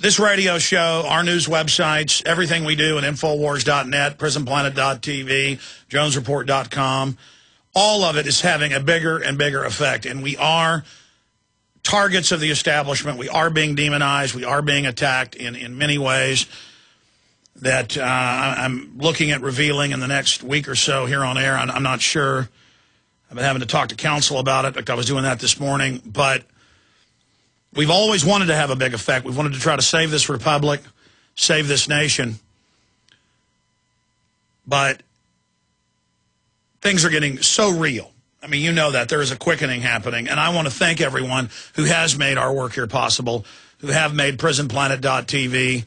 this radio show, our news websites, everything we do at Infowars.net, PrisonPlanet.tv, JonesReport.com, all of it is having a bigger and bigger effect. And we are targets of the establishment. We are being demonized. We are being attacked in many ways that I'm looking at revealing in the next week or so here on air. I'm not sure. I've been having to talk to counsel about it. In fact, I was doing that this morning. But we've always wanted to have a big effect. We've wanted to try to save this republic, save this nation. But things are getting so real. I mean, you know that. There is a quickening happening. And I want to thank everyone who has made our work here possible, who have made PrisonPlanet.tv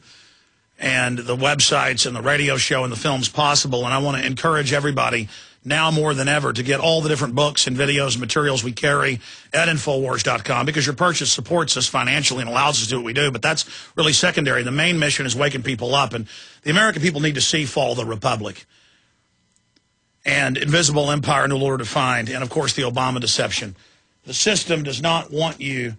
and the websites and the radio show and the films possible. And I want to encourage everybody now more than ever to get all the different books and videos and materials we carry at Infowars.com, because your purchase supports us financially and allows us to do what we do. But that's really secondary. The main mission is waking people up. And the American people need to see Fall the Republic and Invisible Empire, New Order Defined, and, of course, the Obama deception. The system does not want you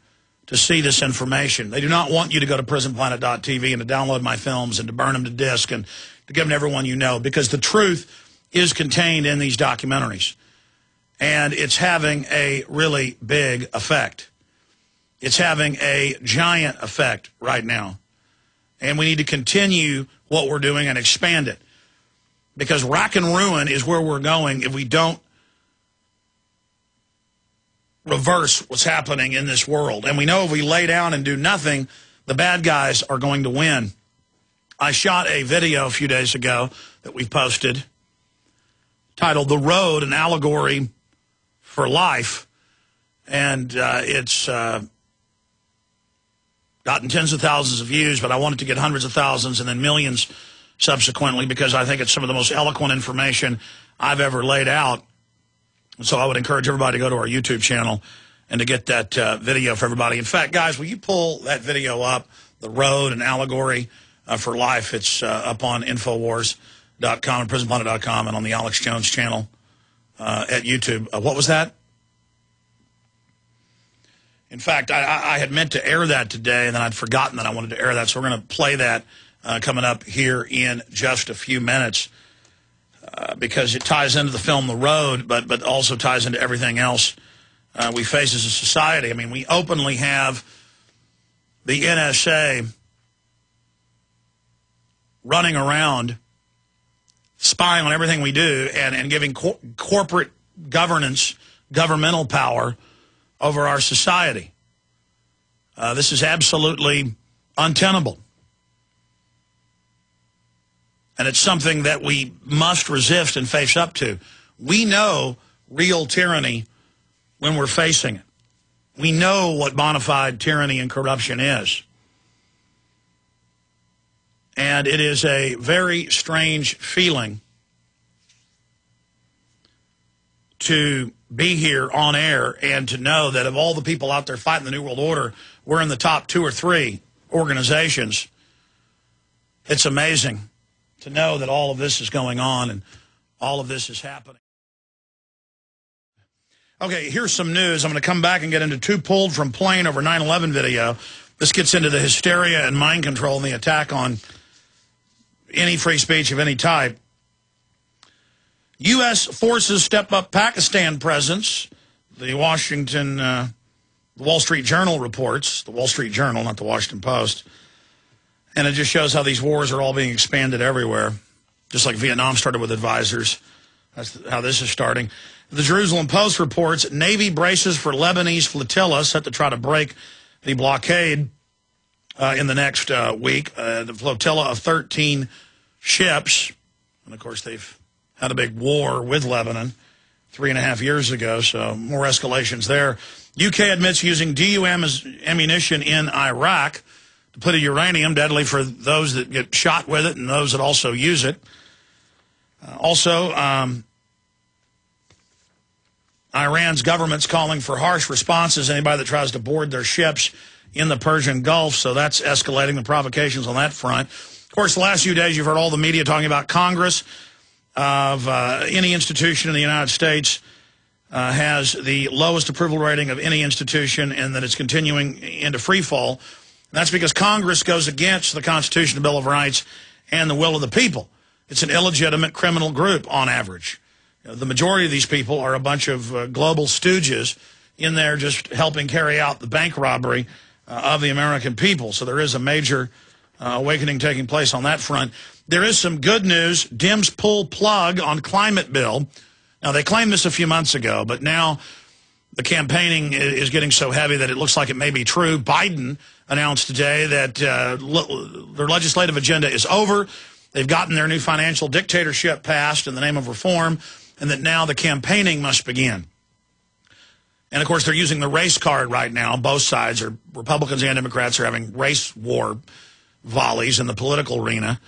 to see this information. They do not want you to go to PrisonPlanet.tv and to download my films and to burn them to disk and to give them to everyone you know, because the truth is contained in these documentaries. And it's having a really big effect. It's having a giant effect right now. And we need to continue what we're doing and expand it. Because rack and ruin is where we're going if we don't reverse what's happening in this world. And we know if we lay down and do nothing, the bad guys are going to win. I shot a video a few days ago that we've posted titled The Road, an Allegory for Life. And it's gotten tens of thousands of views, but I wanted to get hundreds of thousands and then millions subsequently, because I think it's some of the most eloquent information I've ever laid out. So I would encourage everybody to go to our YouTube channel and to get that video for everybody. In fact, guys, will you pull that video up, The Road, an Allegory for Life? It's up on Infowars.com and PrisonPlanet.com and on the Alex Jones channel at YouTube. What was that? In fact, I had meant to air that today, and then I'd forgotten that I wanted to air that. So we're going to play that coming up here in just a few minutes. Because it ties into the film The Road, but also ties into everything else we face as a society. I mean, we openly have the NSA running around, spying on everything we do, and giving corporate governance, governmental power over our society. This is absolutely untenable. And it's something that we must resist and face up to. We know real tyranny when we're facing it. We know what bona fide tyranny and corruption is. And it is a very strange feeling to be here on air and to know that of all the people out there fighting the New World Order, we're in the top 2 or 3 organizations. It's amazing to know that all of this is going on and all of this is happening. Okay, here's some news. I'm going to come back and get into 2 pulled from plane over 9/11 video. This gets into the hysteria and mind control and the attack on any free speech of any type. U.S. forces step up Pakistan presence. The Wall Street Journal reports. The Wall Street Journal, not the Washington Post. And it just shows how these wars are all being expanded everywhere. Just like Vietnam started with advisors. That's how this is starting. The Jerusalem Post reports Navy braces for Lebanese flotilla set to try to break the blockade in the next week. The flotilla of 13 ships. And, of course, they've had a big war with Lebanon 3.5 years ago, so more escalations there. UK admits using DUM as ammunition in Iraq. Put a uranium, deadly for those that get shot with it and those that also use it. Iran's government's calling for harsh responses to anybody that tries to board their ships in the Persian Gulf, so that's escalating the provocations on that front. Of course, the last few days you've heard all the media talking about Congress of any institution in the United States has the lowest approval rating of any institution and that it's continuing into free fall. That's because Congress goes against the Constitution, the Bill of Rights, and the will of the people. It's an illegitimate criminal group on average. The majority of these people are a bunch of global stooges in there just helping carry out the bank robbery of the American people. So there is a major awakening taking place on that front. There is some good news. Dems pull plug on climate bill. Now, they claimed this a few months ago, but now the campaigning is getting so heavy that it looks like it may be true. Biden announced today that their legislative agenda is over. They've gotten their new financial dictatorship passed in the name of reform, and that now the campaigning must begin. And, of course, they're using the race card right now. Both sides, are Republicans and Democrats, are having race war volleys in the political arena.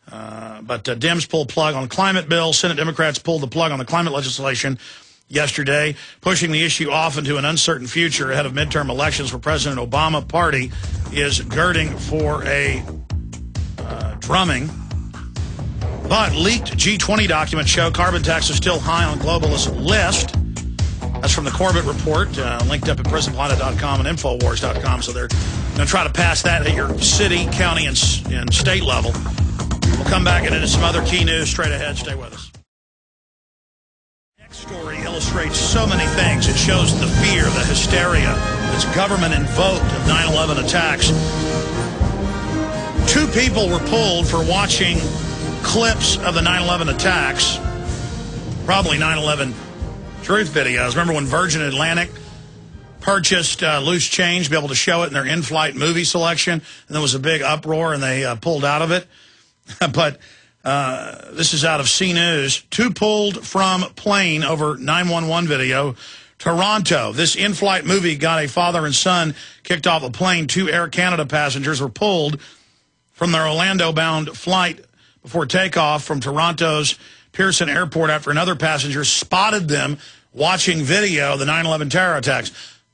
But Dems pulled plug on climate bill. Senate Democrats pulled the plug on the climate legislation yesterday, pushing the issue off into an uncertain future ahead of midterm elections where President Obama party is girding for a drumming. But leaked G20 documents show carbon tax is still high on globalist list. That's from the Corbett Report, linked up at prisonplanet.com and Infowars.com. So they're going to try to pass that at your city, county, and state level. We'll come back and into some other key news straight ahead. Stay with us. Next story illustrates so many things. It shows the fear, the hysteria that's government invoked of 9/11 attacks. 2 people were pulled for watching clips of the 9/11 attacks, probably 9/11 truth videos. Remember when Virgin Atlantic purchased loose change to be able to show it in their in-flight movie selection, and there was a big uproar and they pulled out of it? But this is out of C News. 2 pulled from plane over 911 video. Toronto. This in-flight movie got a father and son kicked off a plane. 2 Air Canada passengers were pulled from their Orlando-bound flight before takeoff from Toronto's Pearson Airport after another passenger spotted them watching video of the 9/11 terror attacks.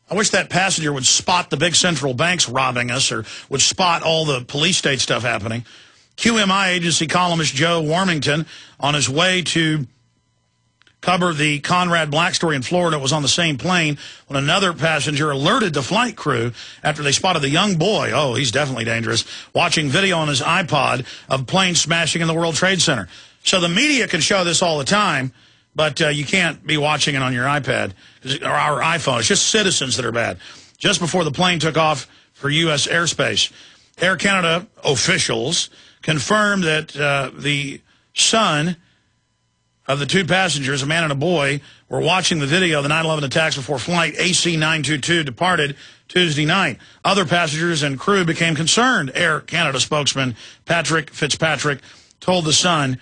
I wish that passenger would spot the big central banks robbing us or would spot all the police state stuff happening. QMI agency columnist Joe Warmington, on his way to cover the Conrad Black story in Florida, was on the same plane when another passenger alerted the flight crew after they spotted the young boy, oh, he's definitely dangerous, watching video on his iPod of planes smashing in the World Trade Center. So the media can show this all the time, but you can't be watching it on your iPad or our iPhone. It's just citizens that are bad. Just before the plane took off for U.S. airspace, Air Canada officials confirmed that the son of the 2 passengers, a man and a boy, were watching the video of the 9/11 attacks before flight AC-922 departed Tuesday night. Other passengers and crew became concerned, Air Canada spokesman Patrick Fitzpatrick told The Sun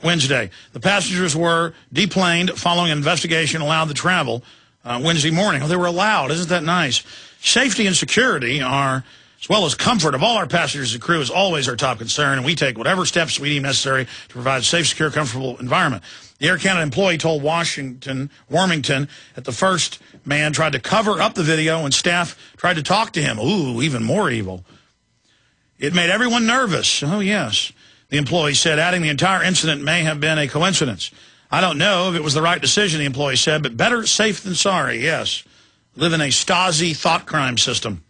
Wednesday. The passengers were deplaned following an investigation allowed to travel Wednesday morning. Oh, they were allowed. Isn't that nice? Safety and security are, as well as comfort of all our passengers and crew, is always our top concern, and we take whatever steps we deem necessary to provide a safe, secure, comfortable environment. The Air Canada employee told Warmington that the first man tried to cover up the video and staff tried to talk to him. Ooh, even more evil. It made everyone nervous. Oh, yes. The employee said, adding the entire incident may have been a coincidence. I don't know if it was the right decision, the employee said, but better safe than sorry, yes. Live in a Stasi thought crime system.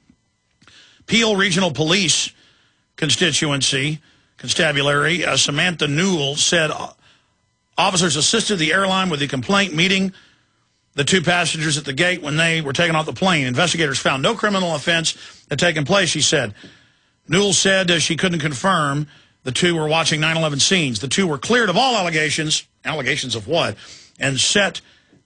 Peel Regional Police Constabulary Samantha Newell said officers assisted the airline with the complaint, meeting the 2 passengers at the gate when they were taken off the plane. Investigators found no criminal offense had taken place, she said. Newell said she couldn't confirm the 2 were watching 9/11 scenes. The 2 were cleared of all allegations. Allegations of what? And set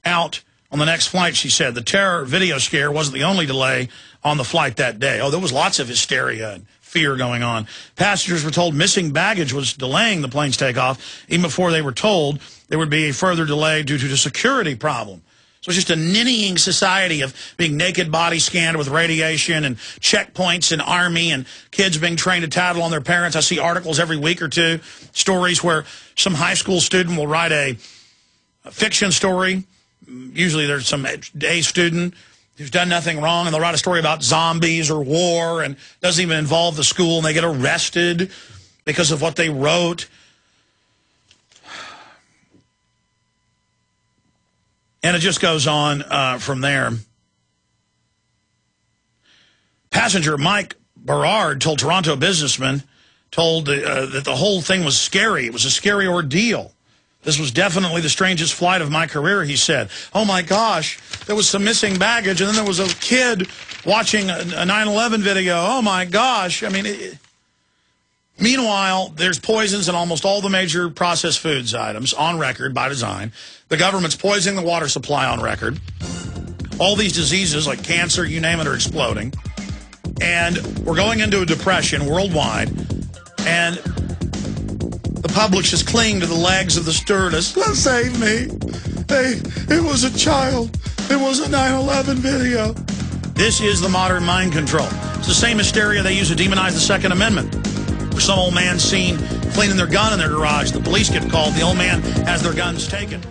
out on the next flight, she said. The terror video scare wasn't the only delay on the flight that day. Oh, there was lots of hysteria and fear going on. Passengers were told missing baggage was delaying the plane's takeoff, even before they were told there would be a further delay due to the security problem. So it's just a ninnying society of being naked body scanned with radiation and checkpoints and army and kids being trained to tattle on their parents. I see articles every week or two, stories where some high school student will write a fiction story. Usually there's some A student who's done nothing wrong, and they'll write a story about zombies or war and doesn't even involve the school, and they get arrested because of what they wrote. And it just goes on from there. Passenger Mike Berard told Toronto businessmen, that the whole thing was scary. It was a scary ordeal. This was definitely the strangest flight of my career, he said. Oh, my gosh, there was some missing baggage, and then there was a kid watching a 9/11 video. Oh, my gosh. I mean, meanwhile, there's poisons in almost all the major processed foods items on record by design. The government's poisoning the water supply on record. All these diseases like cancer, you name it, are exploding. And we're going into a depression worldwide. And the public's just clinging to the legs of the stewardess. Save me. Hey, it was a child. It was a 9/11 video. This is the modern mind control. It's the same hysteria they use to demonize the Second Amendment. Where some old man's seen cleaning their gun in their garage. The police get called. The old man has their guns taken.